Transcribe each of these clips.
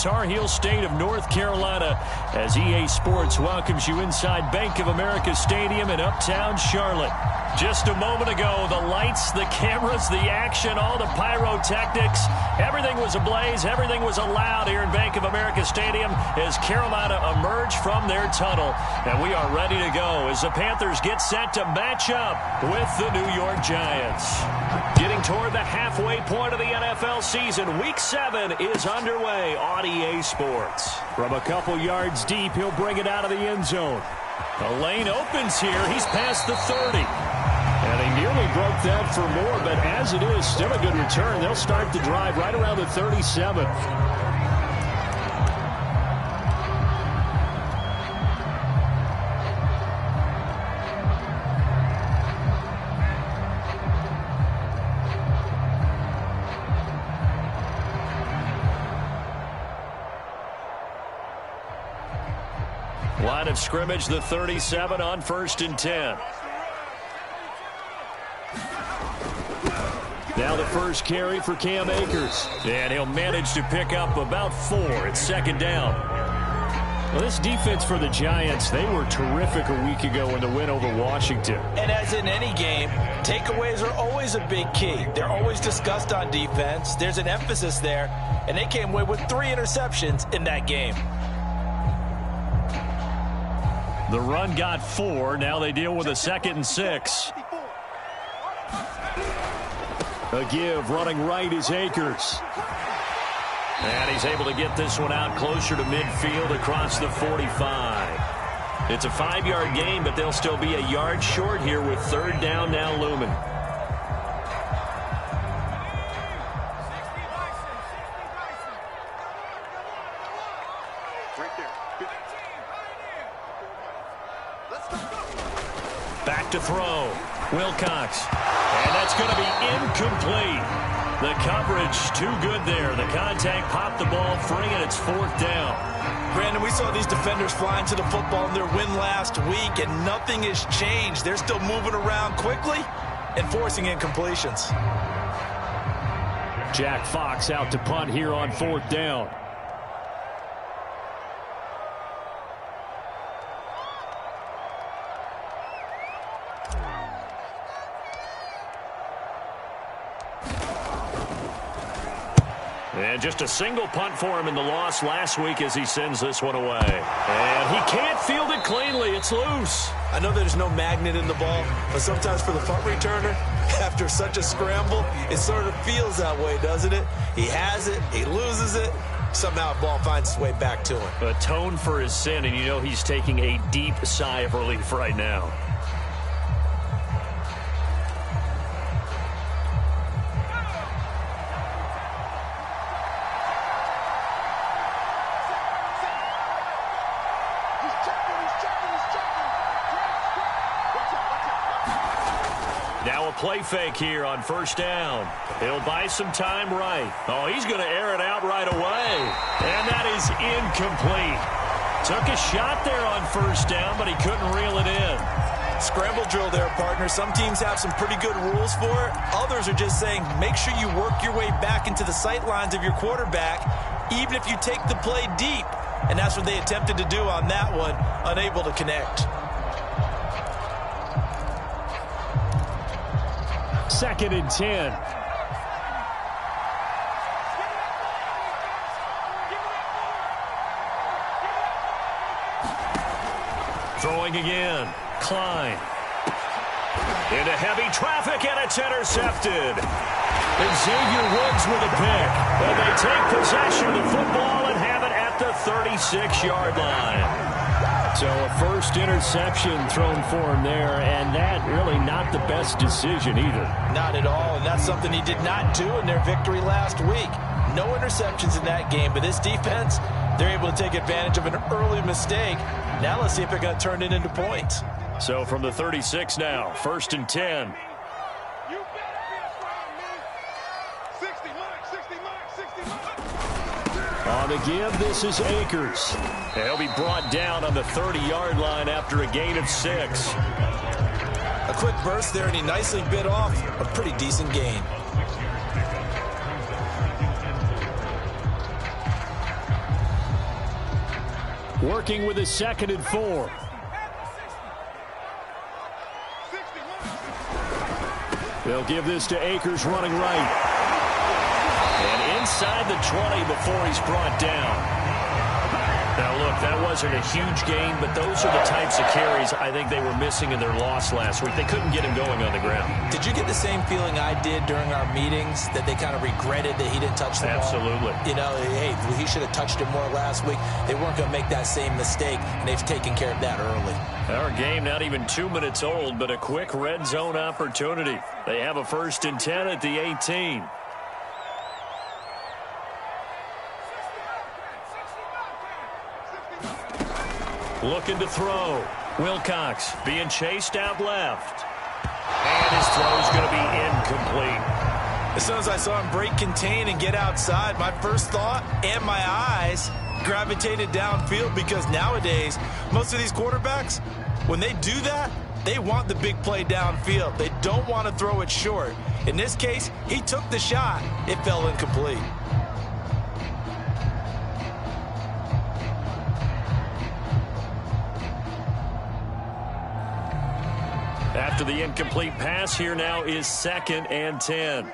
Tar Heel State of North Carolina, as EA Sports welcomes you inside Bank of America Stadium in Uptown Charlotte. Just a moment ago, the lights, the cameras, the action, all the pyrotechnics, everything was ablaze, everything was allowed here in Bank of America Stadium as Carolina emerged from their tunnel. And we are ready to go as the Panthers get set to match up with the New York Giants. Getting toward the halfway point of the NFL season, Week 7 is underway on EA Sports. From a couple yards deep, he'll bring it out of the end zone. The lane opens here. He's past the 30. And he nearly broke that for more, but as it is, still a good return. They'll start the drive right around the 37. Line of scrimmage, the 37 on 1st and 10. Now the first carry for Cam Akers. And he'll manage to pick up about 4. It's 2nd down. Well, this defense for the Giants, they were terrific a week ago in the win over Washington. And as in any game, takeaways are always a big key. They're always discussed on defense. There's an emphasis there. And they came away with 3 interceptions in that game. The run got 4. Now they deal with a 2nd and 6. A give running right is Akers. And he's able to get this one out closer to midfield across the 45. It's a 5-yard gain, but they'll still be a yard short here with 3rd down now looming. Back to throw. Wilcox. And that's going to be incomplete. The coverage too good there. The contact popped the ball free, and it's 4th down. Brandon, we saw these defenders flying to the football in their win last week, and nothing has changed. They're still moving around quickly and forcing incompletions. Jack Fox out to punt here on 4th down. And just a single punt for him in the loss last week as he sends this one away. And he can't field it cleanly. It's loose. I know there's no magnet in the ball, but sometimes for the punt returner, after such a scramble, it sort of feels that way, doesn't it? He has it, he loses it, somehow the ball finds its way back to him. Atone for his sin, and you know he's taking a deep sigh of relief right now. Now a play fake here on 1st down. He'll buy some time right. Oh, he's going to air it out right away. And that is incomplete. Took a shot there on 1st down, but he couldn't reel it in. Scramble drill there, partner. Some teams have some pretty good rules for it. Others are just saying make sure you work your way back into the sight lines of your quarterback, even if you take the play deep. And that's what they attempted to do on that one, unable to connect. 2nd and 10. Throwing again. Klein. Into heavy traffic, and it's intercepted. And Xavier Woods with a pick. And they take possession of the football and have it at the 36-yard line. So a first interception thrown for him there, and that really not the best decision either. Not at all, and that's something he did not do in their victory last week. No interceptions in that game, but this defense, they're able to take advantage of an early mistake. Now let's see if they're going to turn it into points. So from the 36 now, 1st and 10. On the give, this is Akers. He'll be brought down on the 30-yard line after a gain of 6. A quick burst there, and he nicely bit off a pretty decent gain. Working with a 2nd and 4. They'll give this to Akers running right. And inside the 20 before he's brought down. Now, look, that wasn't a huge gain, but those are the types of carries I think they were missing in their loss last week. They couldn't get him going on the ground. Did you get the same feeling I did during our meetings, that they kind of regretted that he didn't touch the ball? Absolutely. You know, hey, he should have touched it more last week. They weren't going to make that same mistake, and they've taken care of that early. Our game not even 2 minutes old, but a quick red zone opportunity. They have a 1st and 10 at the 18. Looking to throw. Wilcox being chased out left. And his throw's going to be incomplete. As soon as I saw him break contain and get outside, my first thought and my eyes gravitated downfield, because nowadays, most of these quarterbacks, when they do that, they want the big play downfield. They don't want to throw it short. In this case, he took the shot. It fell incomplete. After the incomplete pass, here now is 2nd and 10.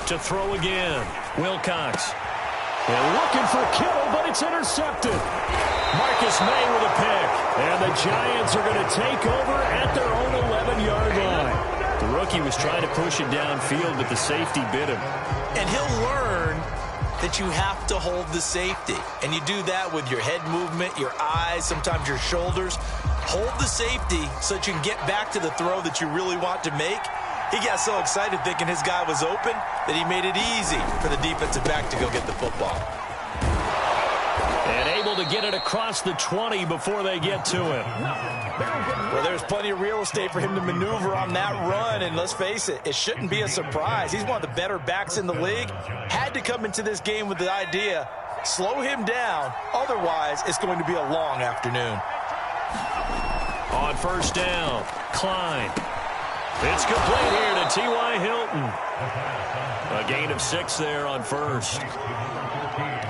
To throw again, Wilcox. They're looking for Kittle, but it's intercepted. Marcus May with a pick. And the Giants are going to take over at their own 11-yard line. The rookie was trying to push it downfield, but the safety bit him. And he'll learn that you have to hold the safety. And you do that with your head movement, your eyes, sometimes your shoulders. Hold the safety so that you can get back to the throw that you really want to make. He got so excited thinking his guy was open that he made it easy for the defensive back to go get the football. And able to get it across the 20 before they get to him. Well, there's plenty of real estate for him to maneuver on that run, and let's face it, it shouldn't be a surprise. He's one of the better backs in the league. Had to come into this game with the idea, slow him down, otherwise it's going to be a long afternoon. On 1st down, Klein. It's complete here to T.Y. Hilton. A gain of 6 there on 1st.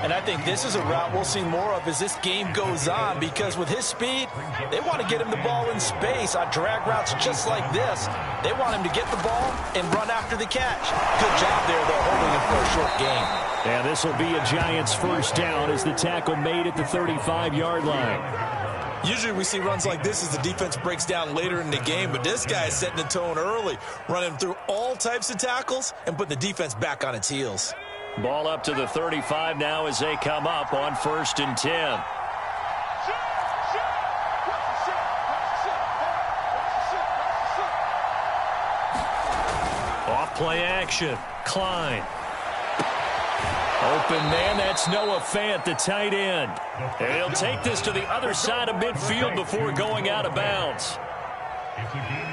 And I think this is a route we'll see more of as this game goes on, because with his speed, they want to get him the ball in space on drag routes just like this. They want him to get the ball and run after the catch. Good job there, though, holding him for a short gain. And this will be a Giants 1st down as the tackle made at the 35-yard line. Usually we see runs like this as the defense breaks down later in the game, but this guy is setting the tone early, running through all types of tackles and putting the defense back on its heels. Ball up to the 35 now as they come up on 1st and 10. Off play action. Klein. Open man, that's Noah Fant, the tight end. And he'll take this to the other side of midfield before going out of bounds.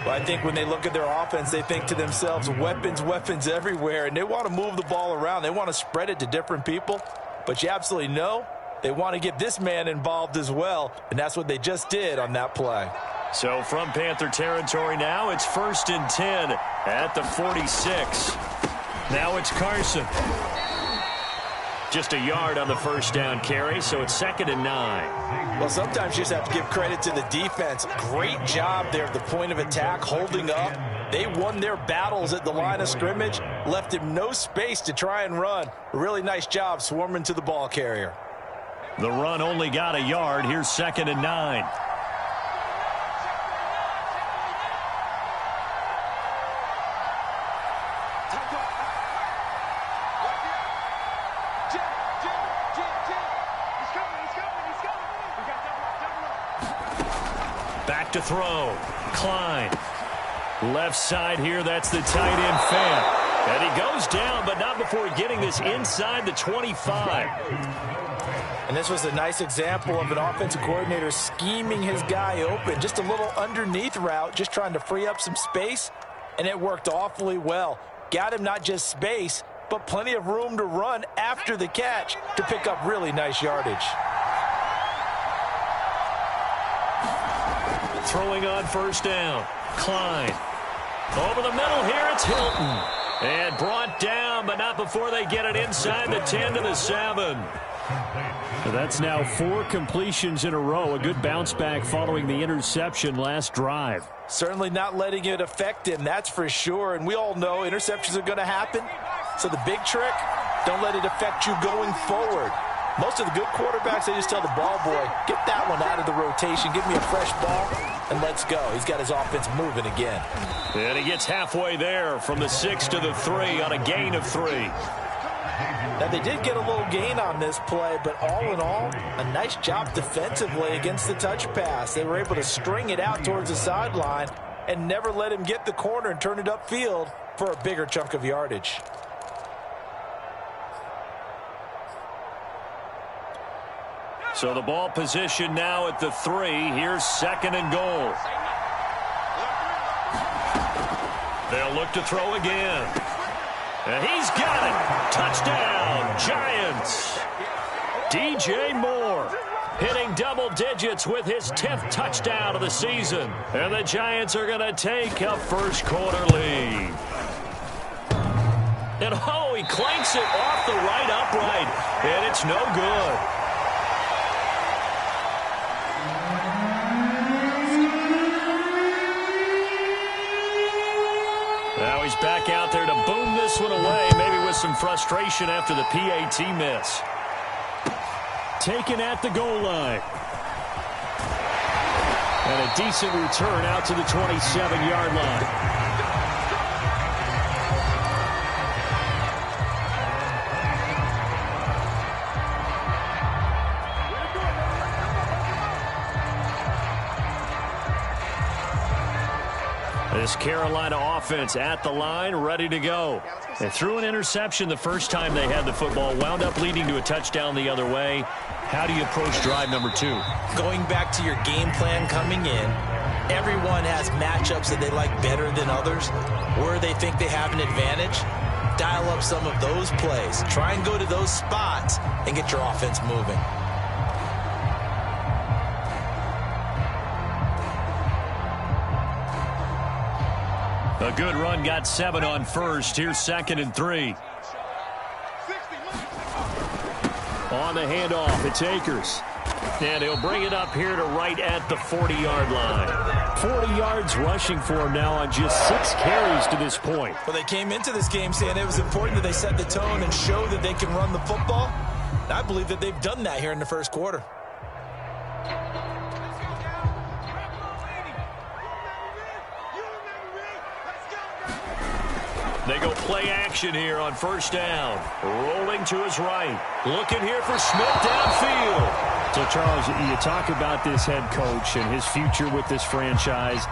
Well, I think when they look at their offense, they think to themselves, weapons everywhere, and they want to move the ball around. They want to spread it to different people, but you absolutely know they want to get this man involved as well, and that's what they just did on that play. So from Panther territory now, it's 1st and 10 at the 46. Now it's Carson. Just a yard on the 1st down carry, so it's 2nd and 9. Well, sometimes you just have to give credit to the defense. Great job there at the point of attack, holding up. They won their battles at the line of scrimmage, left him no space to try and run. A really nice job swarming to the ball carrier. The run only got a yard. Here's 2nd and 9. To throw. Klein. Left side here, that's the tight end Fant. And he goes down, but not before getting this inside the 25. And this was a nice example of an offensive coordinator scheming his guy open. Just a little underneath route, just trying to free up some space, and it worked awfully well. Got him not just space, but plenty of room to run after the catch to pick up really nice yardage. Throwing on 1st down. Klein. Over the middle here, it's Hilton. And brought down, but not before they get it inside the 10 to the 7. So that's now 4 completions in a row. A good bounce back following the interception last drive. Certainly not letting it affect him, that's for sure. And we all know interceptions are going to happen. So the big trick, don't let it affect you going forward. Most of the good quarterbacks, they just tell the ball boy, get that one out of the rotation, give me a fresh ball, and let's go. He's got his offense moving again. And he gets halfway there from the 6 to the 3 on a gain of 3. Now, they did get a little gain on this play, but all in all, a nice job defensively against the touch pass. They were able to string it out towards the sideline and never let him get the corner and turn it upfield for a bigger chunk of yardage. So the ball position now at the 3. Here's 2nd and goal. They'll look to throw again. And he's got it. Touchdown, Giants. DJ Moore hitting double digits with his 10th touchdown of the season. And the Giants are going to take a first quarter lead. And oh, he clanks it off the right upright. And it's no good. Now he's back out there to boom this one away, maybe with some frustration after the PAT miss. Taken at the goal line. And a decent return out to the 27-yard line. This Carolina offense at the line, ready to go. They threw an interception the first time they had the football, wound up leading to a touchdown the other way. How do you approach drive number 2? Going back to your game plan coming in, everyone has matchups that they like better than others, where they think they have an advantage. Dial up some of those plays. Try and go to those spots and get your offense moving. A good run, got 7 on first. Here's 2nd and 3. On the handoff, it's Akers. And he'll bring it up here to right at the 40-yard line. 40 yards rushing for him now on just 6 carries to this point. Well, they came into this game saying it was important that they set the tone and show that they can run the football. And I believe that they've done that here in the first quarter. They go play action here on first down. Rolling to his right. Looking here for Smith downfield. So, Charles, you talk about this head coach and his future with this franchise.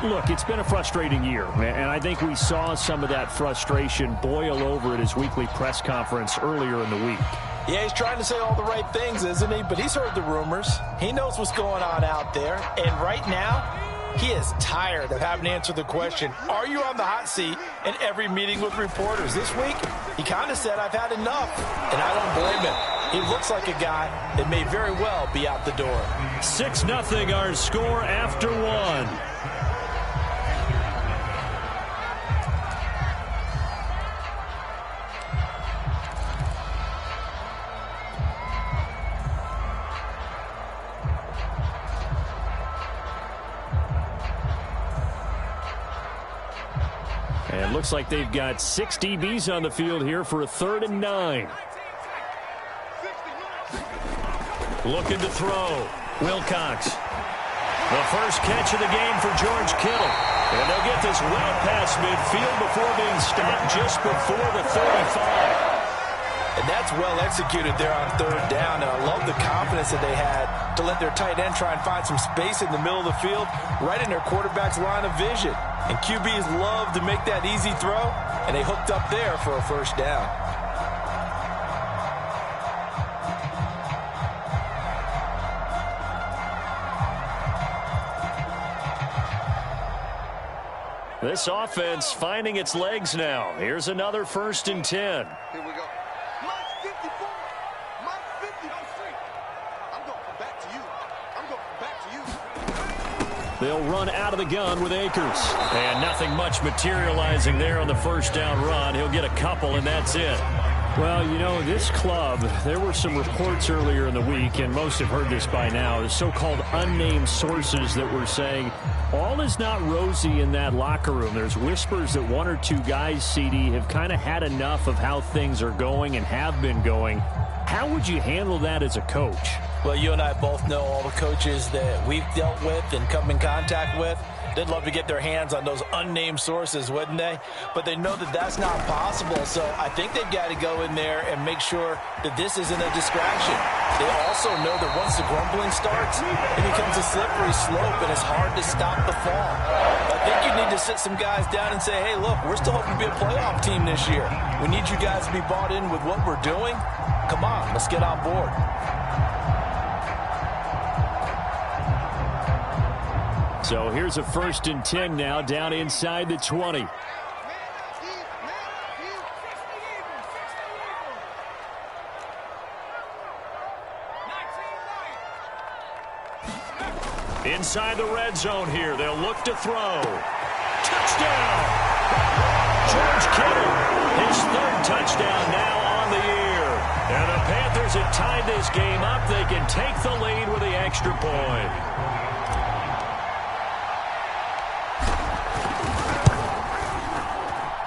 Look, it's been a frustrating year, and I think we saw some of that frustration boil over at his weekly press conference earlier in the week. Yeah, he's trying to say all the right things, isn't he? But he's heard the rumors. He knows what's going on out there. And right now, he is tired of having to answer the question, are you on the hot seat in every meeting with reporters? This week, he kind of said, I've had enough, and I don't blame him. He looks like a guy that may very well be out the door. 6-0 our score after 1. And looks like they've got 6 DBs on the field here for a 3rd and 9. Looking to throw. Wilcox. The first catch of the game for George Kittle. And they'll get this well past midfield before being stopped just before the 35. And that's well executed there on 3rd down. And I love the confidence that they had to let their tight end try and find some space in the middle of the field, right in their quarterback's line of vision. And QBs love to make that easy throw, and they hooked up there for a first down. This offense finding its legs now. Here's another 1st and 10. Here we go. Mike 54. Mike 50. I'm going to come back to you. I'm going to come back to you. They'll run out of the gun with Akers. And nothing much materializing there on the first down run. He'll get a couple, and that's it. Well, you know, this club, there were some reports earlier in the week, and most have heard this by now, the so-called unnamed sources that were saying all is not rosy in that locker room. There's whispers that one or two guys, CD, have kind of had enough of how things are going and have been going. How would you handle that as a coach? Well, you and I both know all the coaches that we've dealt with and come in contact with. They'd love to get their hands on those unnamed sources, wouldn't they? But they know that that's not possible, so I think they've got to go in there and make sure that this isn't a distraction. They also know that once the grumbling starts, it becomes a slippery slope, and it's hard to stop the fall. I think you need to sit some guys down and say, hey, look, we're still hoping to be a playoff team this year. We need you guys to be bought in with what we're doing. Come on, let's get on board. So here's a 1st and 10 now, down inside the 20. Inside the red zone here, they'll look to throw. Touchdown! George Kittle, his 3rd touchdown now on the year. And the Panthers have tied this game up. They can take the lead with the extra point.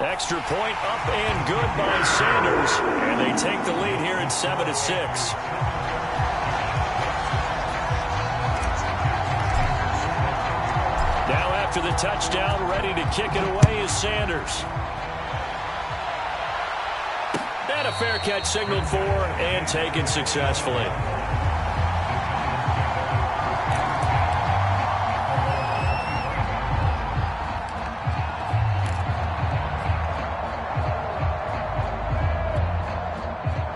Extra point up and good by Sanders. And they take the lead here at 7-6. Now after the touchdown, ready to kick it away is Sanders. And a fair catch signaled for and taken successfully.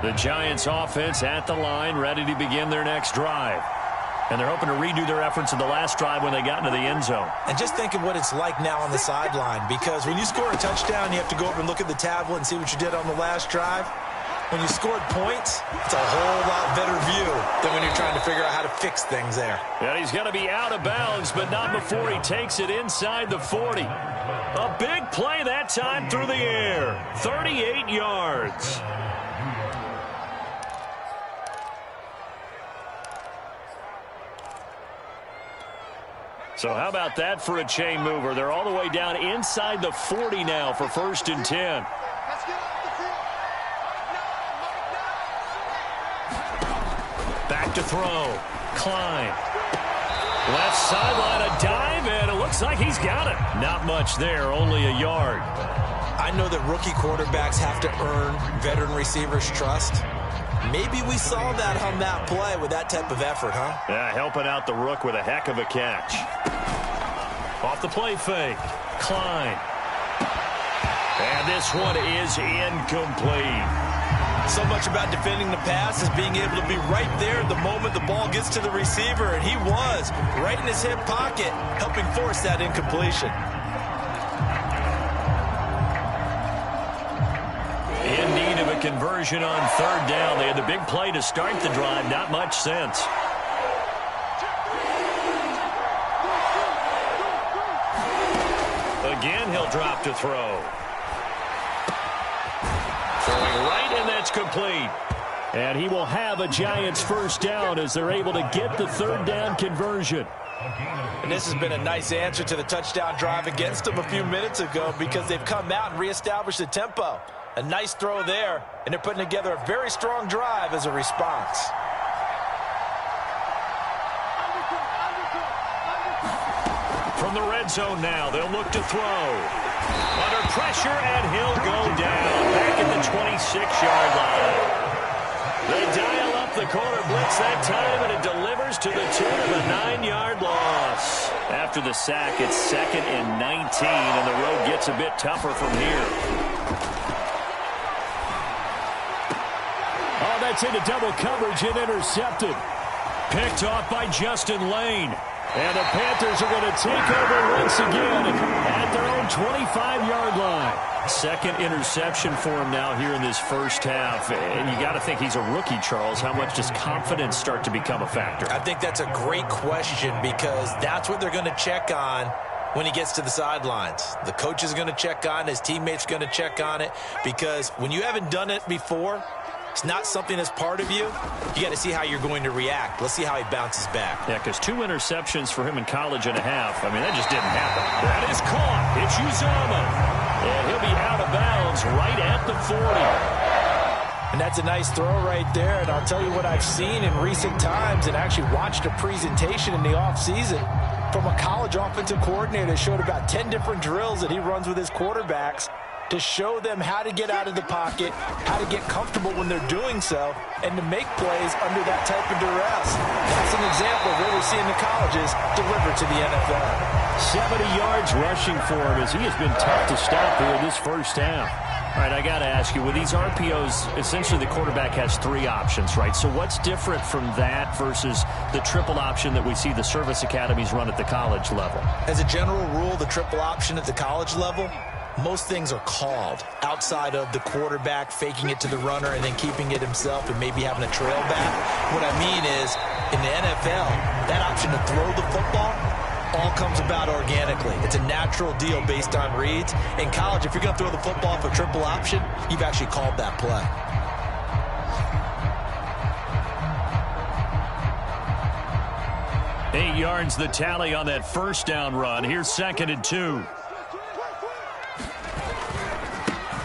The Giants offense at the line, ready to begin their next drive. And they're hoping to redo their efforts in the last drive when they got into the end zone. And just think of what it's like now on the sideline, because when you score a touchdown, you have to go up and look at the tablet and see what you did on the last drive. When you scored points, it's a whole lot better view than when you're trying to figure out how to fix things there. And he's going to be out of bounds, but not before he takes it inside the 40. A big play that time through the air. 38 yards. So how about that for a chain mover? They're all the way down inside the 40 now for 1st and 10. Back to throw. Klein. Left sideline, a dive, and it looks like he's got it. Not much there, only a yard. I know that rookie quarterbacks have to earn veteran receivers' trust. Maybe we saw that on that play with that type of effort, huh? Yeah, helping out the rook with a heck of a catch. Off the play fake. Klein. And this one is incomplete. So much about defending the pass is being able to be right there the moment the ball gets to the receiver, and he was right in his hip pocket, helping force that incompletion. In need of a conversion on 3rd down. They had the big play to start the drive. Not much sense. Again, he'll drop to throw. Throwing right, and that's complete. And he will have a Giants 1st down as they're able to get the 3rd down conversion. And this has been a nice answer to the touchdown drive against them a few minutes ago, because they've come out and reestablished the tempo. A nice throw there, and they're putting together a very strong drive as a response. From the red zone now, they'll look to throw. Under pressure, and he'll go down back at the 26-yard line. They dial up the corner blitz that time, and it delivers to the tune of a 9-yard loss. After the sack, it's 2nd and 19, and the road gets a bit tougher from here. Oh, that's into double coverage and intercepted. Picked off by Justin Lane. And the Panthers are going to take over once again at their own 25-yard line. 2nd interception for him now here in this 1st half. And you got to think he's a rookie, Charles. How much does confidence start to become a factor? I think that's a great question, because that's what they're going to check on when he gets to the sidelines. The coach is going to check on it. His teammates are going to check on it, because when you haven't done it before, it's not something that's part of you. You got to see how you're going to react. Let's see how he bounces back. Yeah, because 2 interceptions for him in college and a half. I mean, that just didn't happen. That is caught. It's Uzomah. And he'll be out of bounds right at the 40. And that's a nice throw right there. And I'll tell you what I've seen in recent times, and actually watched a presentation in the offseason from a college offensive coordinator that showed about 10 different drills that he runs with his quarterbacks to show them how to get out of the pocket, how to get comfortable when they're doing so, and to make plays under that type of duress. That's an example of what we see in the colleges delivered to the NFL. 70 yards rushing for him, as he has been tough to stop here in this first half. All right, I got to ask you, with these RPOs, essentially the quarterback has 3 options, right? So what's different from that versus the triple option that we see the service academies run at the college level? As a general rule, the triple option at the college level, most things are called outside of the quarterback faking it to the runner and then keeping it himself and maybe having a trail back. What I mean is, in the NFL, that option to throw the football all comes about organically. It's a natural deal based on reads. In college, if you're going to throw the football for triple option, you've actually called that play. Eight yards the tally on that first down run. Here's 2nd and 2.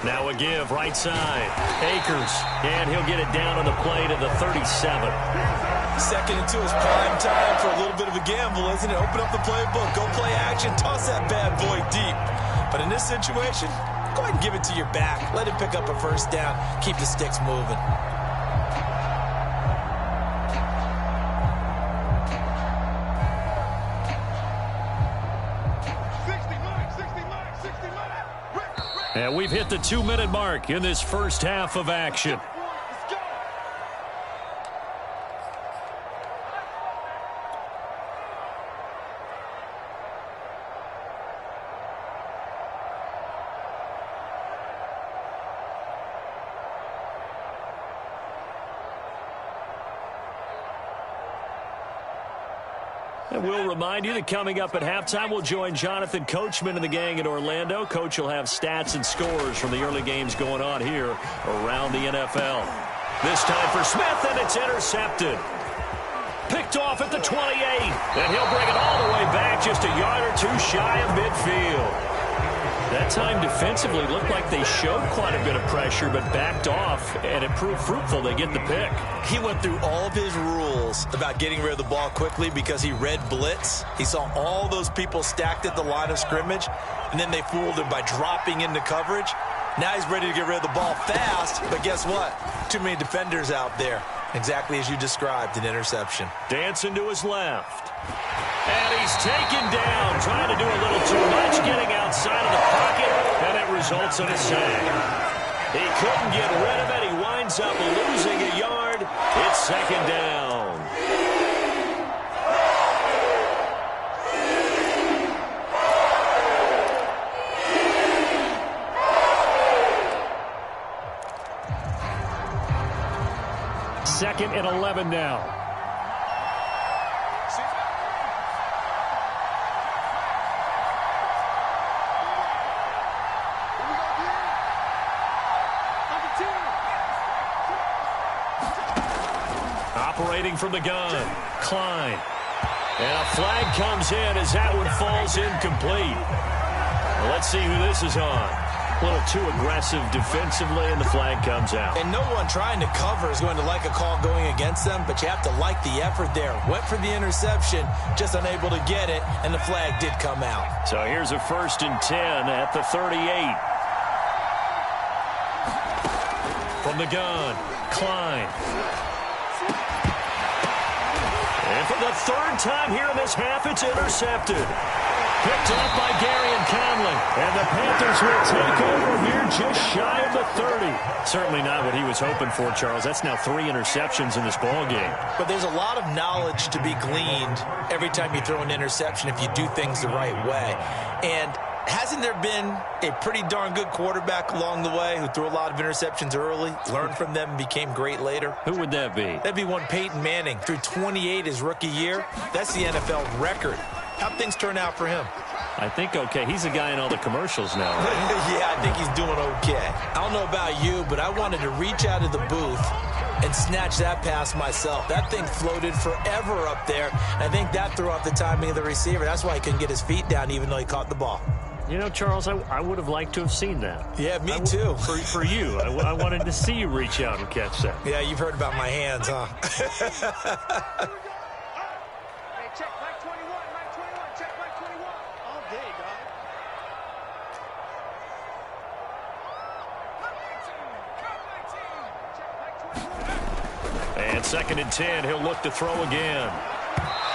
Now a give, right side. Akers, and he'll get it down on the play to the 37. 2nd and 2 is prime time for a little bit of a gamble, isn't it? Open up the playbook, go play action, toss that bad boy deep. But in this situation, go ahead and give it to your back. Let him pick up a first down. Keep the sticks moving. And we've hit the 2-minute mark in this first half of action. And we'll remind you that coming up at halftime, we'll join Jonathan Coachman and the gang in Orlando. Coach will have stats and scores from the early games going on here around the NFL. This time for Smith, and it's intercepted. Picked off at the 28, and he'll bring it all the way back just a yard or 2 shy of midfield. That time defensively looked like they showed quite a bit of pressure, but backed off, and it proved fruitful. They get the pick. He went through all of his rules about getting rid of the ball quickly because he read blitz. He saw all those people stacked at the line of scrimmage, and then they fooled him by dropping into coverage. Now he's ready to get rid of the ball fast, but guess what? Too many defenders out there. Exactly as you described, an interception. Dancing to his left. And he's taken down, trying to do a little too much, getting outside of the pocket, and it results in a sack. He couldn't get rid of it. He winds up losing a yard. It's 2nd down. Second and 11 now. Operating from the gun, Klein. And a flag comes in as that one falls incomplete. Well, let's see who this is on. A little too aggressive defensively, and the flag comes out. And no one trying to cover is going to like a call going against them, but you have to like the effort there. Went for the interception, just unable to get it, and the flag did come out. So here's a 1st and 10 at the 38. From the gun, Klein. And for the 3rd time here in this half, it's intercepted. Picked off by Gary and Conley. And the Panthers will take over here just shy of the 30. Certainly not what he was hoping for, Charles. That's now 3 interceptions in this ball game. But there's a lot of knowledge to be gleaned every time you throw an interception if you do things the right way. And hasn't there been a pretty darn good quarterback along the way who threw a lot of interceptions early, learned from them, and became great later? Who would that be? That'd be one Peyton Manning. Threw 28 his rookie year. That's the NFL record. How'd things turn out for him? I think okay. He's a guy in all the commercials now, right? Yeah, I think he's doing okay. I don't know about you, but I wanted to reach out of the booth and snatch that pass myself. That thing floated forever up there. I think that threw off the timing of the receiver. That's why he couldn't get his feet down even though he caught the ball. You know, Charles, I would have liked to have seen that. Yeah, me too. For you. I wanted to see you reach out and catch that. Yeah, you've heard about my hands, huh? Hey, check Mike 21, Mike 21, check Mike 21. All day, dog. And 2nd and 10, he'll look to throw again.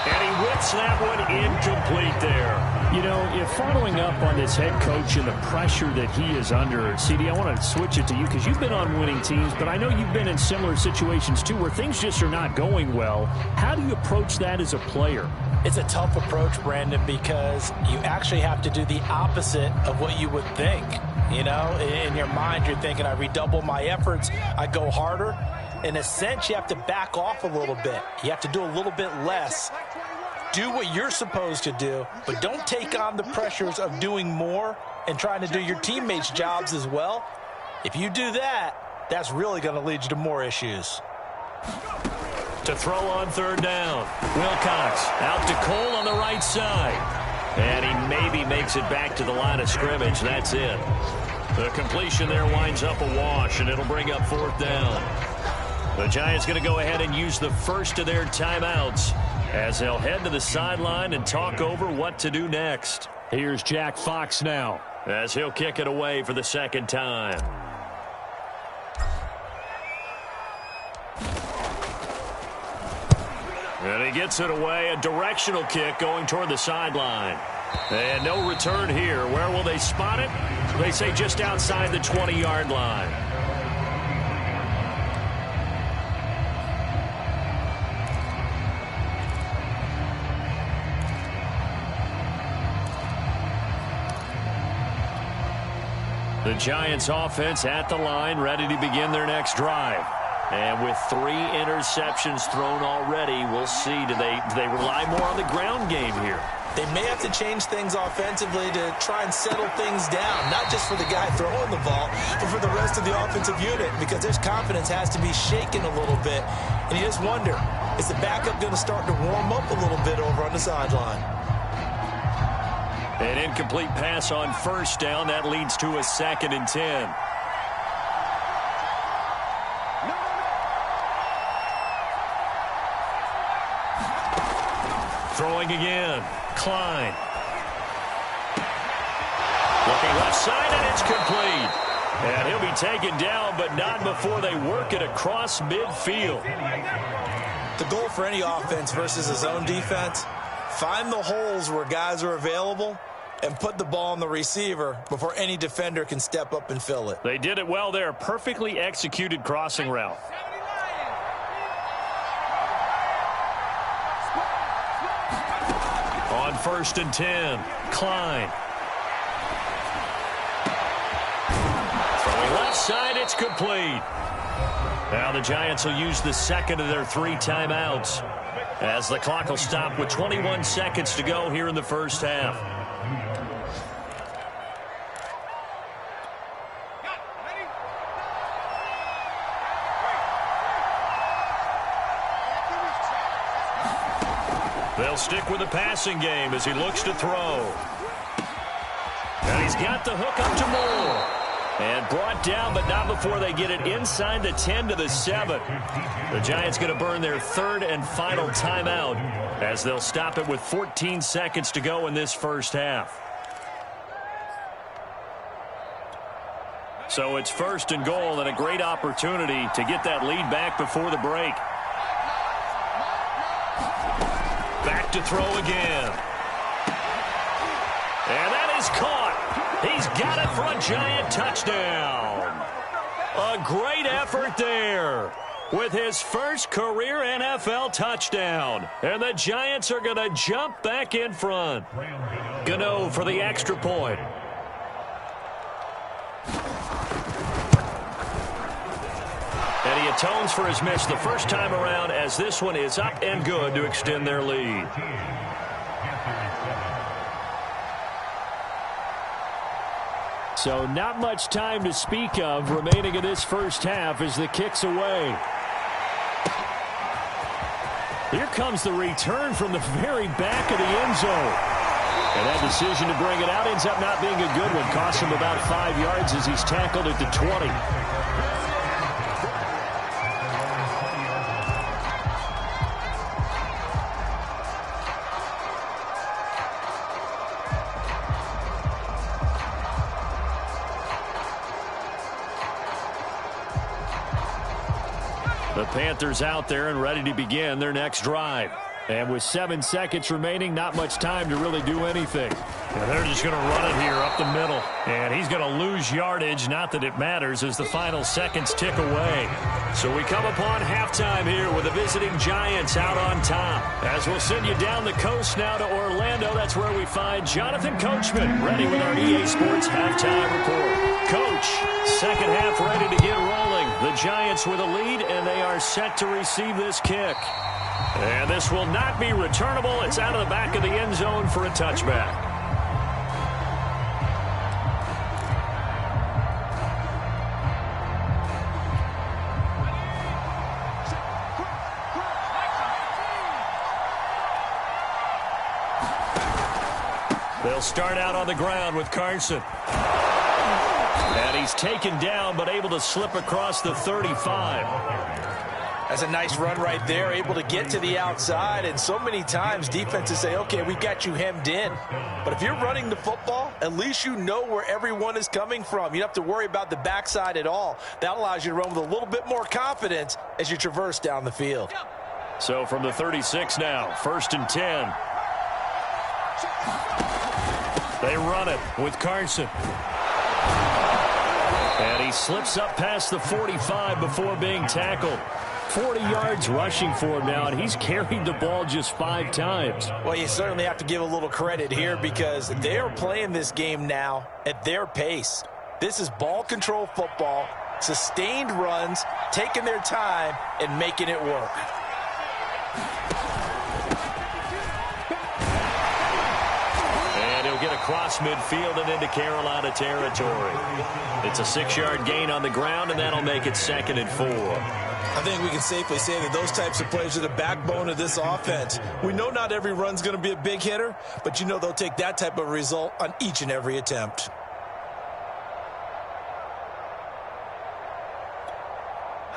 And he whips that one incomplete there. You know, if following up on this head coach and the pressure that he is under, CD, I want to switch it to you because you've been on winning teams, but I know you've been in similar situations too where things just are not going well. How do you approach that as a player? It's a tough approach, Brandon, because you actually have to do the opposite of what you would think. You know, in your mind, you're thinking, I redouble my efforts, I go harder. In a sense, you have to back off a little bit. You have to do a little bit less. Do what you're supposed to do, but don't take on the pressures of doing more and trying to do your teammates' jobs as well. If you do that, that's really going to lead you to more issues. To throw on 3rd down. Wilcox out to Cole on the right side. And he maybe makes it back to the line of scrimmage. That's it. The completion there winds up a wash, and it'll bring up 4th down. The Giants going to go ahead and use the first of their timeouts as they'll head to the sideline and talk over what to do next. Here's Jack Fox now as he'll kick it away for the 2nd time. And he gets it away, a directional kick going toward the sideline. And no return here. Where will they spot it? They say just outside the 20-yard line. The Giants offense at the line, ready to begin their next drive. And with 3 interceptions thrown already, we'll see. Do they rely more on the ground game here? They may have to change things offensively to try and settle things down, not just for the guy throwing the ball, but for the rest of the offensive unit, because their confidence has to be shaken a little bit. And you just wonder, is the backup going to start to warm up a little bit over on the sideline? An incomplete pass on 1st down. That leads to a 2nd and 10. Throwing again. Klein. Looking left side, and it's complete. And he'll be taken down, but not before they work it across midfield. The goal for any offense versus a zone defense, find the holes where guys are available and put the ball on the receiver before any defender can step up and fill it. They did it well there. Perfectly executed crossing route. On 1st and 10, Klein. Throwing left side, it's complete. Now the Giants will use the 2nd of their 3 timeouts as the clock will stop with 21 seconds to go here in the 1st half. They'll stick with the passing game as he looks to throw. And he's got the hook up to Moore. And brought down, but not before they get it inside the 10 to the 7. The Giants going to burn their 3rd and final timeout as they'll stop it with 14 seconds to go in this 1st half. So it's 1st and goal and a great opportunity to get that lead back before the break. Back to throw again. And that is caught. He's got it for a Giant touchdown. A great effort there with his first career NFL touchdown. And the Giants are going to jump back in front. Gano for the extra point. And he atones for his miss the first time around as this one is up and good to extend their lead. So not much time to speak of remaining in this first half as the kick's away. Here comes the return from the very back of the end zone. And that decision to bring it out ends up not being a good one. Costs him about 5 yards as he's tackled at the 20. The Panthers out there and ready to begin their next drive. And with 7 seconds remaining, not much time to really do anything. And they're just going to run it here up the middle. And he's going to lose yardage. Not that it matters as the final seconds tick away. So we come upon halftime here with the visiting Giants out on top. As we'll send you down the coast now to Orlando, that's where we find Jonathan Coachman ready with our EA Sports halftime report. Coach, second half ready to get rolling. The Giants with a lead, and they are set to receive this kick. And this will not be returnable. It's out of the back of the end zone for a touchback. They'll start out on the ground with Carson. And he's taken down but able to slip across the 35. That's a nice run right there, able to get to the outside. And so many times defenses say, okay, we got you hemmed in. But if you're running the football, at least you know where everyone is coming from. You don't have to worry about the backside at all. That allows you to run with a little bit more confidence as you traverse down the field. So from the 36 now, 1st and 10. They run it with Carson. And he slips up past the 45 before being tackled. 40 yards rushing for him now, and he's carried the ball just 5 times. Well, you certainly have to give a little credit here because they are playing this game now at their pace. This is ball control football, sustained runs, taking their time, and making it work. And he'll get across midfield and into Carolina territory. It's a 6-yard gain on the ground, and that'll make it 2nd and 4. I think we can safely say that those types of plays are the backbone of this offense. We know not every run's going to be a big hitter, but you know they'll take that type of result on each and every attempt.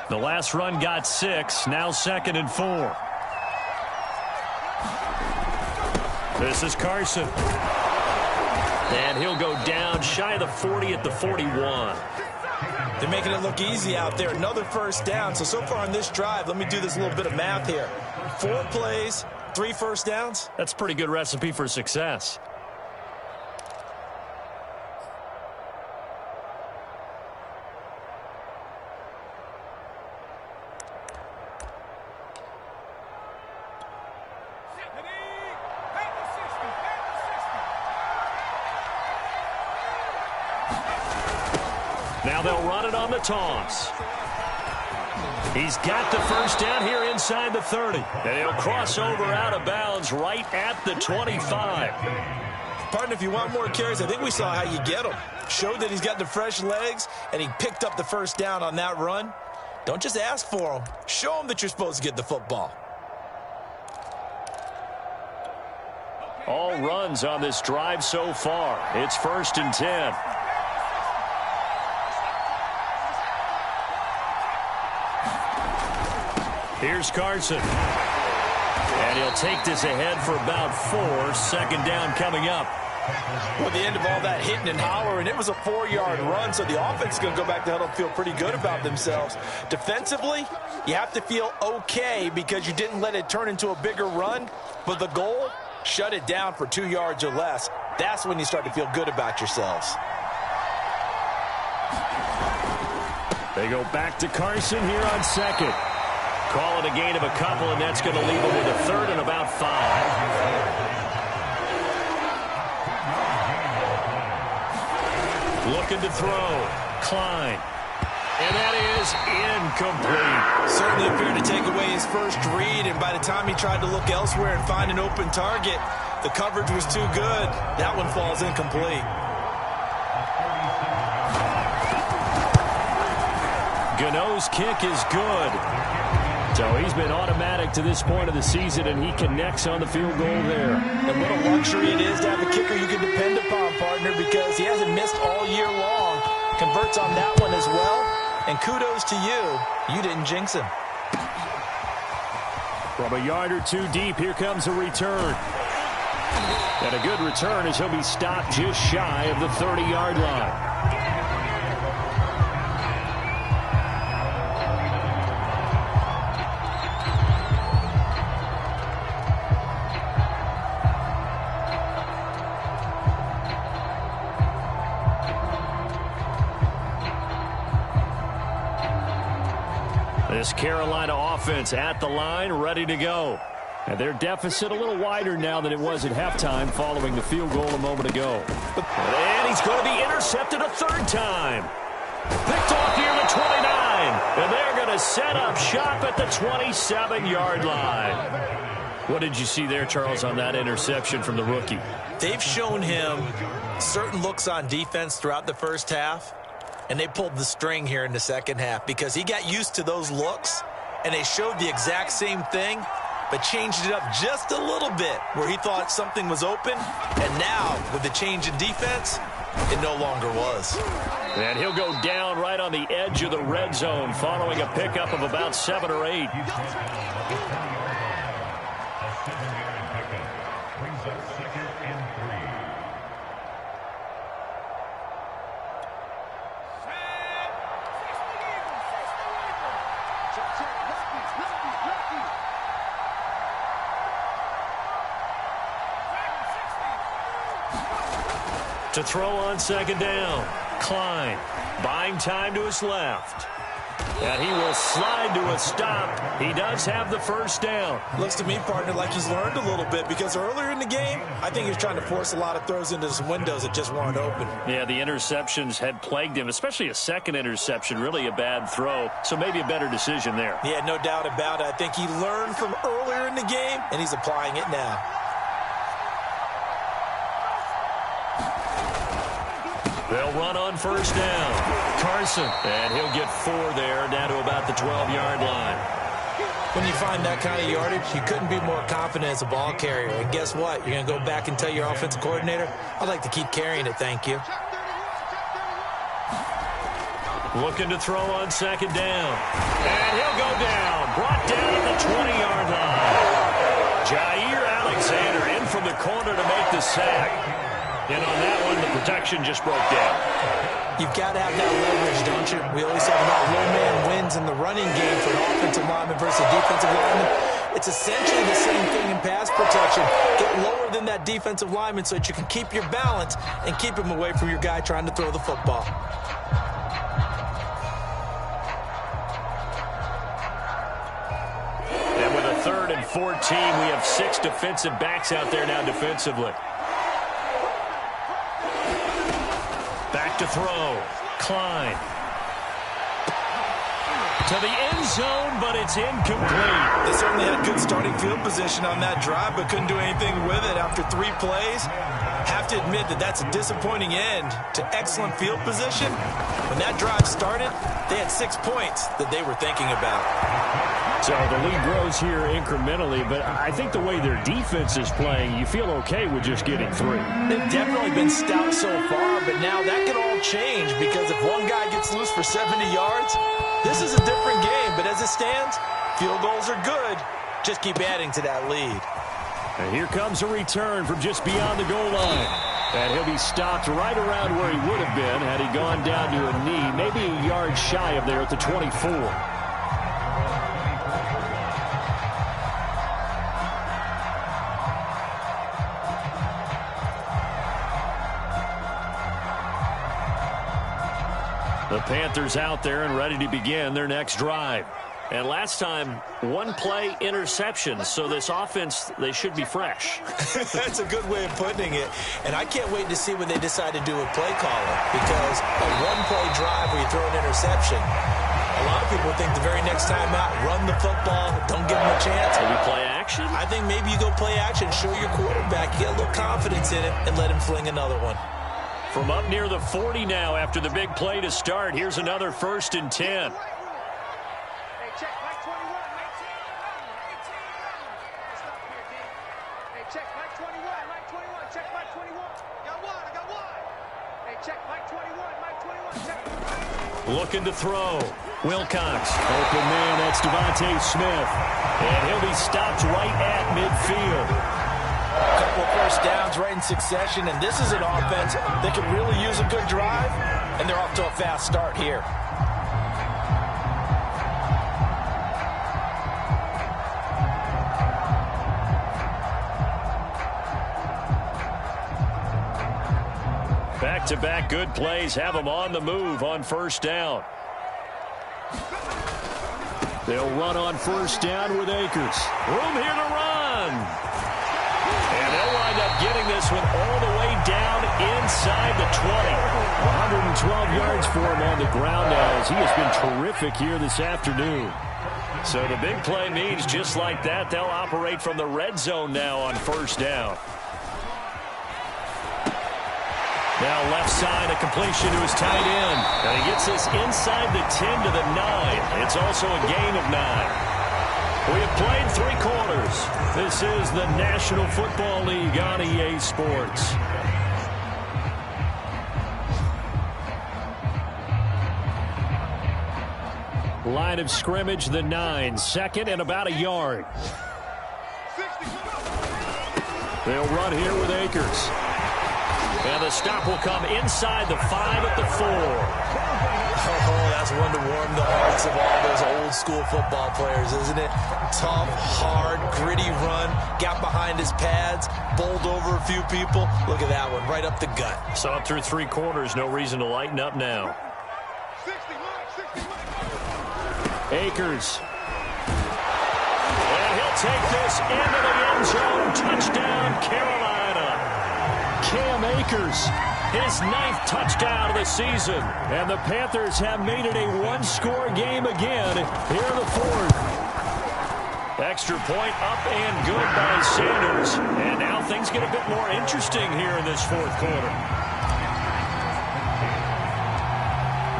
The last run got 6, now 2nd and 4. This is Carson. And he'll go down shy of the 40 at the 41. They're making it look easy out there. Another first down. So far on this drive, let me do this little bit of math here. 4 plays, 3 first downs. That's a pretty good recipe for success. Now they'll run it on the toss. He's got the first down here inside the 30. And he'll cross over out of bounds right at the 25. Partner, if you want more carries, I think we saw how you get them. Showed that he's got the fresh legs, and he picked up the first down on that run. Don't just ask for them. Show them that you're supposed to get the football. All runs on this drive so far. It's 1st and 10. Here's Carson. And he'll take this ahead for about 4. 2nd down coming up. Well, at the end of all that hitting and hollering, it was a 4-yard run, so the offense is going to go back to huddle and feel pretty good about themselves. Defensively, you have to feel okay because you didn't let it turn into a bigger run, but the goal, shut it down for 2 yards or less. That's when you start to feel good about yourselves. They go back to Carson here on 2nd. Call it a gain of a couple, and that's going to leave them with a 3rd and about 5. Looking to throw. Klein. And that is incomplete. Certainly appeared to take away his first read, and by the time he tried to look elsewhere and find an open target, the coverage was too good. That one falls incomplete. Gano's kick is good. So he's been automatic to this point of the season, and he connects on the field goal there. And what a luxury it is to have a kicker you can depend upon, partner, because he hasn't missed all year long. Converts on that one as well. And kudos to you. You didn't jinx him. From a yard or two deep, here comes a return. And a good return as he'll be stopped just shy of the 30-yard line. This Carolina offense at the line, ready to go. And their deficit a little wider now than it was at halftime following the field goal a moment ago. And he's going to be intercepted a third time. Picked off near the 29. And they're going to set up shop at the 27-yard line. What did you see there, Charles, on that interception from the rookie? They've shown him certain looks on defense throughout the first half. And they pulled the string here in the second half because he got used to those looks, and they showed the exact same thing, but changed it up just a little bit where he thought something was open, and now with the change in defense, it no longer was. And he'll go down right on the edge of the red zone following a pickup of about 7 or 8. To throw on second down. Klein buying time to his left. And he will slide to a stop. He does have the first down. Looks to me, partner, like he's learned a little bit because earlier in the game, I think he was trying to force a lot of throws into some windows that just weren't open. Yeah, the interceptions had plagued him, especially a second interception, really a bad throw. So maybe a better decision there. Yeah, no doubt about it. I think he learned from earlier in the game, and he's applying it now. They'll run on first down. Carson, and he'll get 4 there, down to about the 12-yard line. When you find that kind of yardage, you couldn't be more confident as a ball carrier. And guess what? You're going to go back and tell your offensive coordinator, I'd like to keep carrying it, thank you. Looking to throw on second down. And he'll go down. Brought down at the 20-yard line. Jair Alexander in from the corner to make the sack. And on that one, the protection just broke down. You've got to have that leverage, don't you? We always talk about low man wins in the running game for an offensive lineman versus a defensive lineman. It's essentially the same thing in pass protection. Get lower than that defensive lineman so that you can keep your balance and keep him away from your guy trying to throw the football. And with a 3rd and 14, we have 6 defensive backs out there now defensively. Back to throw. Klein. To the end zone, but it's incomplete. They certainly had good starting field position on that drive, but couldn't do anything with it after 3 plays. Have to admit that that's a disappointing end to excellent field position. When that drive started, they had 6 points that they were thinking about. So the lead grows here incrementally, but I think the way their defense is playing, you feel okay with just getting 3. They've definitely been stout so far, but now that could all change because if one guy gets loose for 70 yards, this is a different game. But as it stands, field goals are good. Just keep adding to that lead. And here comes a return from just beyond the goal line. And he'll be stopped right around where he would have been had he gone down to a knee, maybe a yard shy of there at the 24. The Panthers out there and ready to begin their next drive. And last time, 1-play interception. So this offense, they should be fresh. That's a good way of putting it. And I can't wait to see what they decide to do with play calling. Because a 1-play drive where you throw an interception, a lot of people think the very next time out, run the football, don't give them a chance. Maybe play action? I think maybe you go play action, show your quarterback, you get a little confidence in it, and let him fling another one. From up near the 40 now after the big play to start, here's another 1st and 10. check, Mike 21, Mike 21, check, Mike 21. Got wide, I got wide. Hey, check, Mike 21, Mike 21, check. Looking to throw. Wilcox. Open man, that's Devontae Smith. And he'll be stopped right at midfield. A couple of first downs right in succession, and this is an offense that could really use a good drive, and they're off to a fast start here. Back-to-back good plays have them on the move on first down. They'll run on first down with Akers. Room here to run. And they'll wind up getting this one all the way down inside the 20. 112 yards for him on the ground now as he has been terrific here this afternoon. So the big play means just like that, they'll operate from the red zone now on first down. Now left side, a completion to his tight end. And he gets this inside the 10 to the 9. It's also a gain of 9. We have played 3 quarters. This is the National Football League on EA Sports. Line of scrimmage, the 9. Second and about a yard. They'll run here with Akers. And the stop will come inside the 5 at the 4. Oh, that's one to warm the hearts of all those old school football players, isn't it? Tough, hard, gritty run. Got behind his pads, bowled over a few people. Look at that one, right up the gut. Saw it through 3 quarters. No reason to lighten up now. Akers. And he'll take this into the end zone. Touchdown, Carolina. Cam Akers, his 9th touchdown of the season. And the Panthers have made it a 1-score game again here in the 4th. Extra point up and good by Sanders. And now things get a bit more interesting here in this 4th quarter.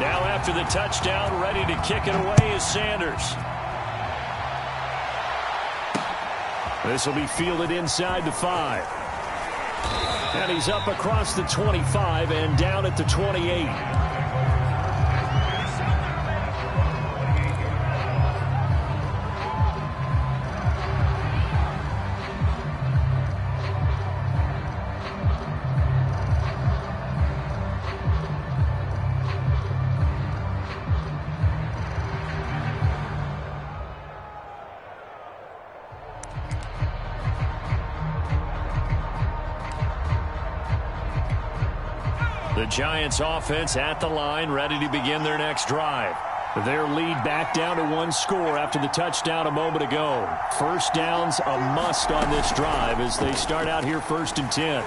Now after the touchdown, ready to kick it away is Sanders. This will be fielded inside the 5. And he's up across the 25 and down at the 28. The Giants offense at the line, ready to begin their next drive. Their lead back down to 1 score after the touchdown a moment ago. First down's a must on this drive as they start out here 1st and 10.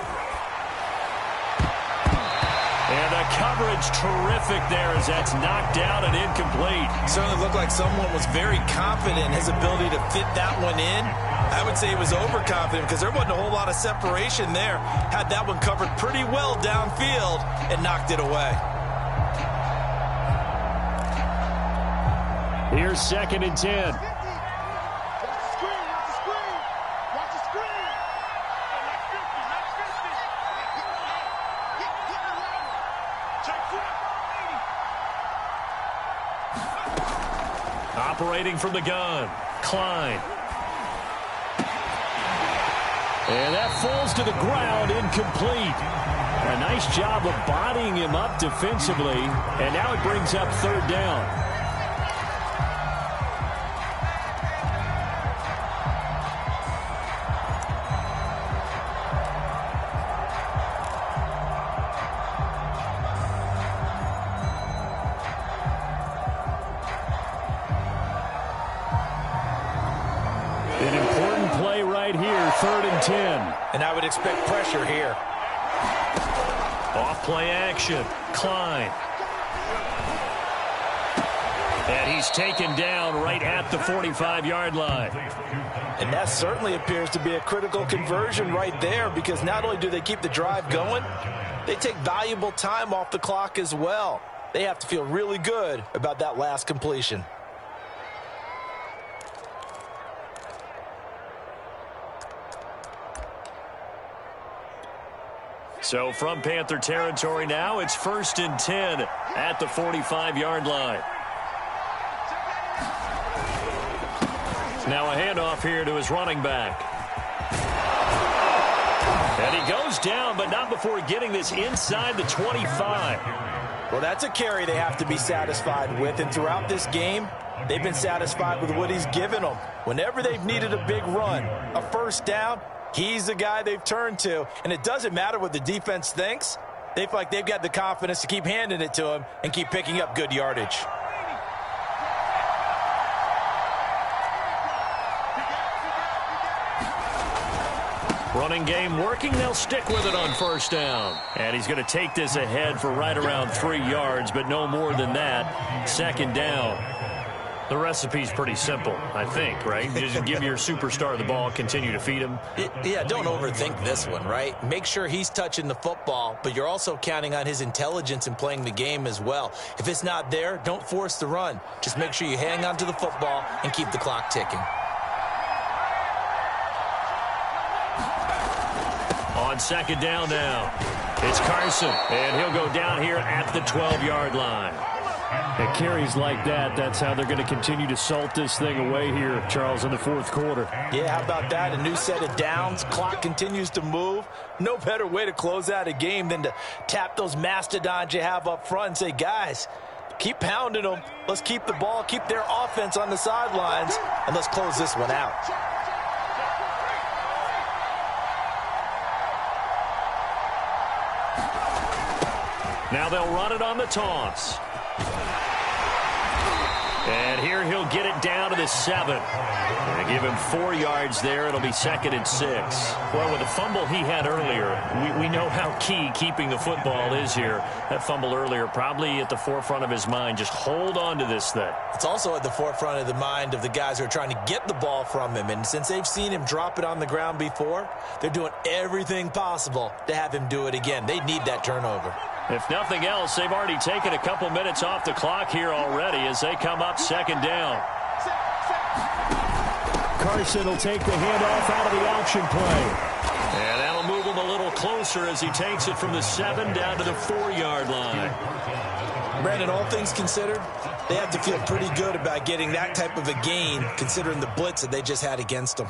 And the coverage terrific there as that's knocked down and incomplete. Certainly looked like someone was very confident in his ability to fit that one in. I would say he was overconfident because there wasn't a whole lot of separation there. Had that one covered pretty well downfield and knocked it away. Here's 2nd and 10. Operating from the gun, Klein. And that falls to the ground, incomplete. A nice job of bodying him up defensively, and now it brings up 3rd down. An important play right here, 3rd and 10. And I would expect pressure here. Off play action, Klein. And he's taken down right at the 45-yard line. And that certainly appears to be a critical conversion right there because not only do they keep the drive going, they take valuable time off the clock as well. They have to feel really good about that last completion. So from Panther territory now, it's 1st and 10 at the 45-yard line. Now a handoff here to his running back. And he goes down, but not before getting this inside the 25. Well, that's a carry they have to be satisfied with. And throughout this game, they've been satisfied with what he's given them. Whenever they've needed a big run, a first down, he's the guy they've turned to. And it doesn't matter what the defense thinks. They feel like they've got the confidence to keep handing it to him and keep picking up good yardage. Running game working. They'll stick with it on first down. And he's going to take this ahead for right around 3 yards, but no more than that. Second down. The recipe's pretty simple, I think, right? Just give your superstar the ball, continue to feed him. Yeah, don't overthink this one, right? Make sure he's touching the football, but you're also counting on his intelligence in playing the game as well. If it's not there, don't force the run. Just make sure you hang on to the football and keep the clock ticking. On second down now, it's Carson, and he'll go down here at the 12-yard line. At carries like that, that's how they're going to continue to salt this thing away here, Charles, in the fourth quarter. Yeah, how about that? A new set of downs. Clock continues to move. No better way to close out a game than to tap those mastodons you have up front and say, guys, keep pounding them. Let's keep the ball, keep their offense on the sidelines, and let's close this one out. Now they'll run it on the toss. And here he'll get it down to the 7. And give him 4 yards there. It'll be 2nd and 6. Well, with the fumble he had earlier, we know how key keeping the football is here. That fumble earlier probably at the forefront of his mind. Just hold on to this thing. It's also at the forefront of the mind of the guys who are trying to get the ball from him. And since they've seen him drop it on the ground before, they're doing everything possible to have him do it again. They need that turnover. If nothing else, they've already taken a couple minutes off the clock here already as they come up second down. Carson will take the handoff out of the option play. And that'll move him a little closer as he takes it from the 7 down to the 4-yard line. Brandon, all things considered, they have to feel pretty good about getting that type of a gain considering the blitz that they just had against them.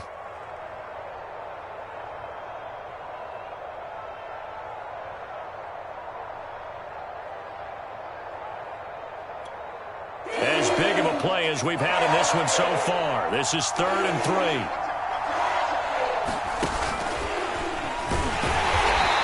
As big of a play as we've had in this one so far. This is 3rd and 3.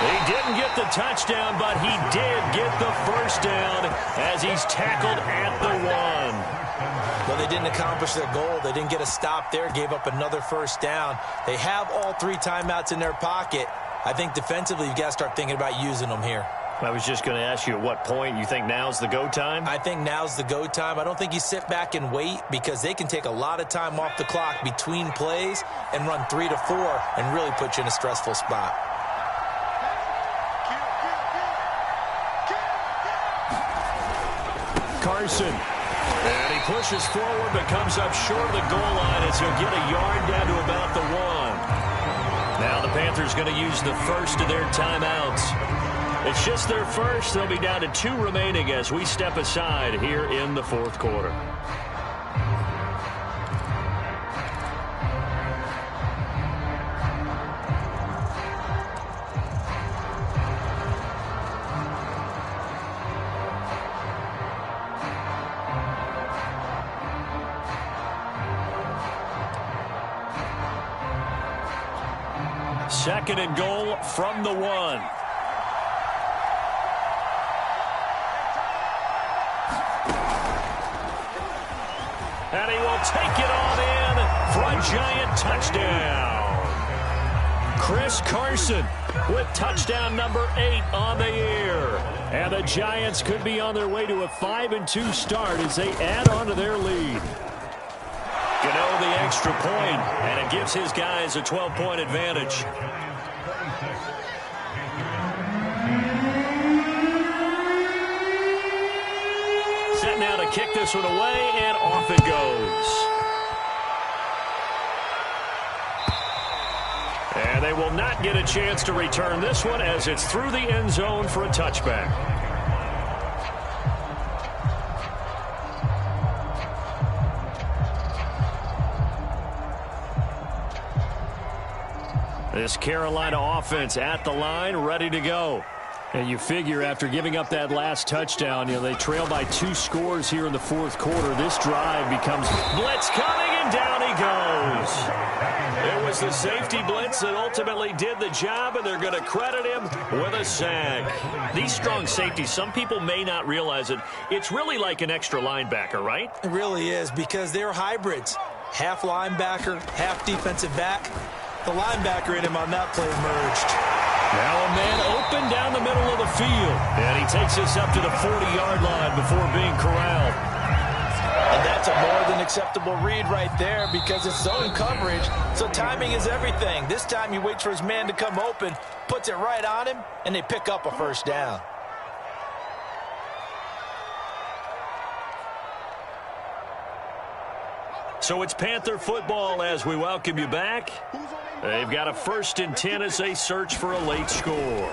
He didn't get the touchdown, but he did get the first down as he's tackled at the 1. Well, they didn't accomplish their goal. They didn't get a stop there, gave up another first down. They have all 3 timeouts in their pocket. I think defensively you've got to start thinking about using them here. I was just going to ask you at what point you think now's the go time? I think now's the go time. I don't think you sit back and wait because they can take a lot of time off the clock between plays and run 3 to 4 and really put you in a stressful spot. Carson. And he pushes forward but comes up short of the goal line as he'll get a yard down to about the 1. Now the Panthers going to use the first of their timeouts. It's just their first. They'll be down to 2 remaining as we step aside here in the fourth quarter. Second and goal from the 1. And he will take it on in for a Giant touchdown. Chris Carson with touchdown number 8 on the year. And the Giants could be on their way to a 5-2 start as they add on to their lead. Gano the extra point, and it gives his guys a 12-point advantage. Set now to kick this one away, and off it goes. And they will not get a chance to return this one as it's through the end zone for a touchback. This Carolina offense at the line, ready to go. And you figure after giving up that last touchdown, they trail by 2 scores here in the fourth quarter. This drive becomes blitz coming, and down he goes. It was the safety blitz that ultimately did the job, and they're going to credit him with a sack. These strong safeties, some people may not realize it. It's really like an extra linebacker, right? It really is, because they're hybrids. Half linebacker, half defensive back. The linebacker in him on that play emerged. Now a man open down the middle of the field. And he takes this up to the 40-yard line before being corralled. And that's a more than acceptable read right there because it's zone coverage, so timing is everything. This time he waits for his man to come open, puts it right on him, and they pick up a first down. So it's Panther football as we welcome you back. They've got a 1st and 10 as they search for a late score.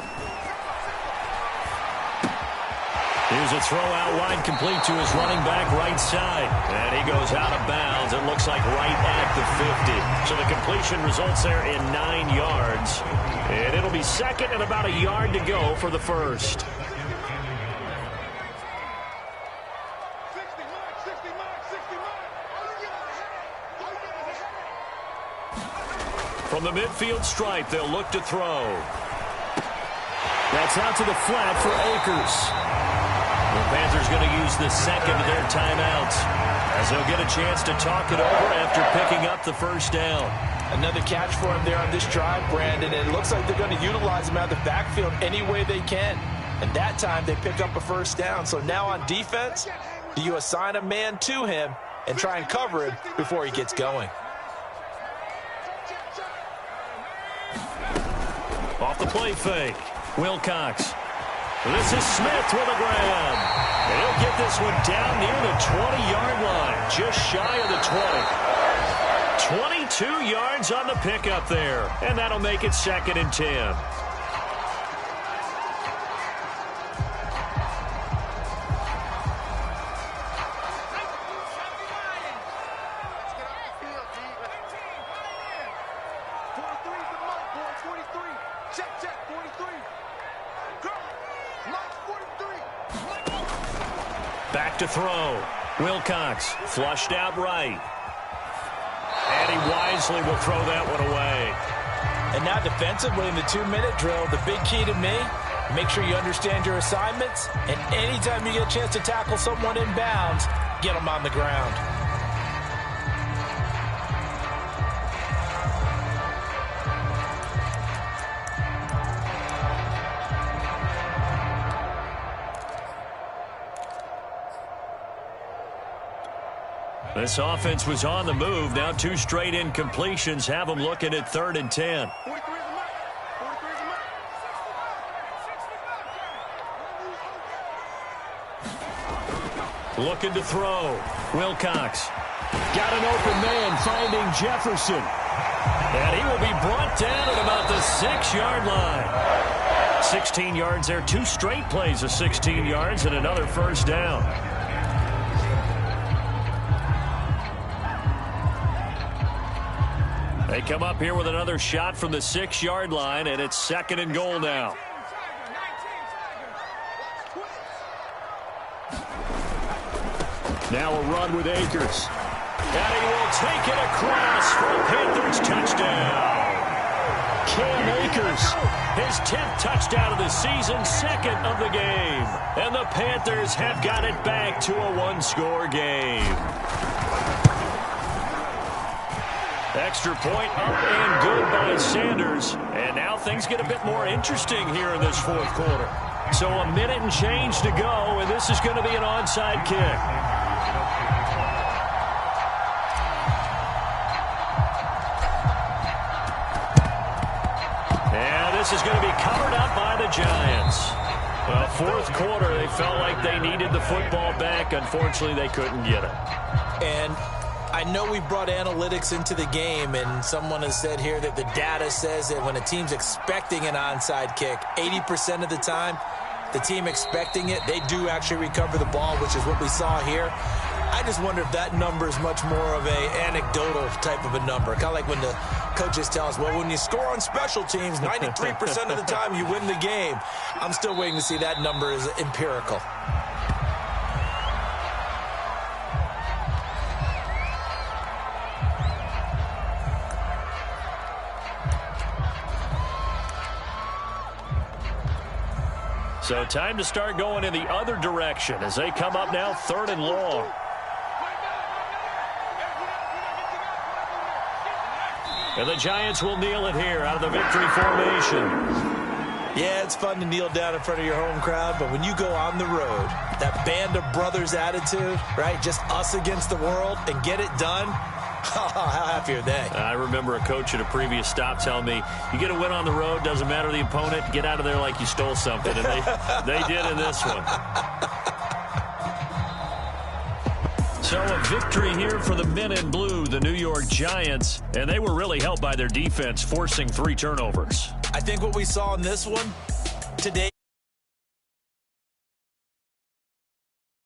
Here's a throw out wide, complete to his running back right side. And he goes out of bounds. It looks like right at the 50. So the completion results there in 9 yards. And it'll be 2nd and about a yard to go for the first. From the midfield stripe, they'll look to throw. That's out to the flat for Akers. The Panthers going to use the 2nd of their timeouts as they'll get a chance to talk it over after picking up the first down. Another catch for him there on this drive, Brandon, and it looks like they're going to utilize him out of the backfield any way they can. And that time they pick up a first down. So now on defense, do you assign a man to him and try and cover him before he gets going? Off the play fake, Wilcox. This is Smith with a grab. And he'll get this one down near the 20-yard line, just shy of the 20. 22 yards on the pickup there, and that'll make it 2nd and 10. Back to throw. Wilcox flushed out right. And he wisely will throw that one away. And now defensively in the 2-minute drill, the big key to me, make sure you understand your assignments. And anytime you get a chance to tackle someone in bounds, get them on the ground. This offense was on the move. Now 2 straight incompletions have them looking at 3rd and 10. Looking to throw. Wilcox. Got an open man finding Jefferson. And he will be brought down at about the 6-yard line. 16 yards there. 2 straight plays of 16 yards and another first down. They come up here with another shot from the 6-yard line, and it's 2nd and goal now. Now a run with Akers. And he will take it across for a Panthers touchdown. Cam Akers, his 10th touchdown of the season, 2nd of the game. And the Panthers have got it back to a 1-score game. Extra point up and good by Sanders. And now things get a bit more interesting here in this fourth quarter. So a minute and change to go, and this is going to be an onside kick. And this is going to be covered up by the Giants. Well, fourth quarter, they felt like they needed the football back. Unfortunately, they couldn't get it. And I know we brought analytics into the game, and someone has said here that the data says that when a team's expecting an onside kick, 80% of the time, the team expecting it, they do actually recover the ball, which is what we saw here. I just wonder if that number is much more of a anecdotal type of a number. Kind of like when the coaches tell us, well, when you score on special teams, 93% of the time you win the game. I'm still waiting to see that number is empirical. So time to start going in the other direction as they come up now 3rd and long. And the Giants will kneel it here out of the victory formation. Yeah, it's fun to kneel down in front of your home crowd, but when you go on the road, that band of brothers attitude, right, just us against the world and get it done, how happy are they? I remember a coach at a previous stop telling me, you get a win on the road, doesn't matter the opponent, get out of there like you stole something. And they did in this one. So a victory here for the men in blue, the New York Giants. And they were really helped by their defense, forcing 3 turnovers. I think what we saw in this one today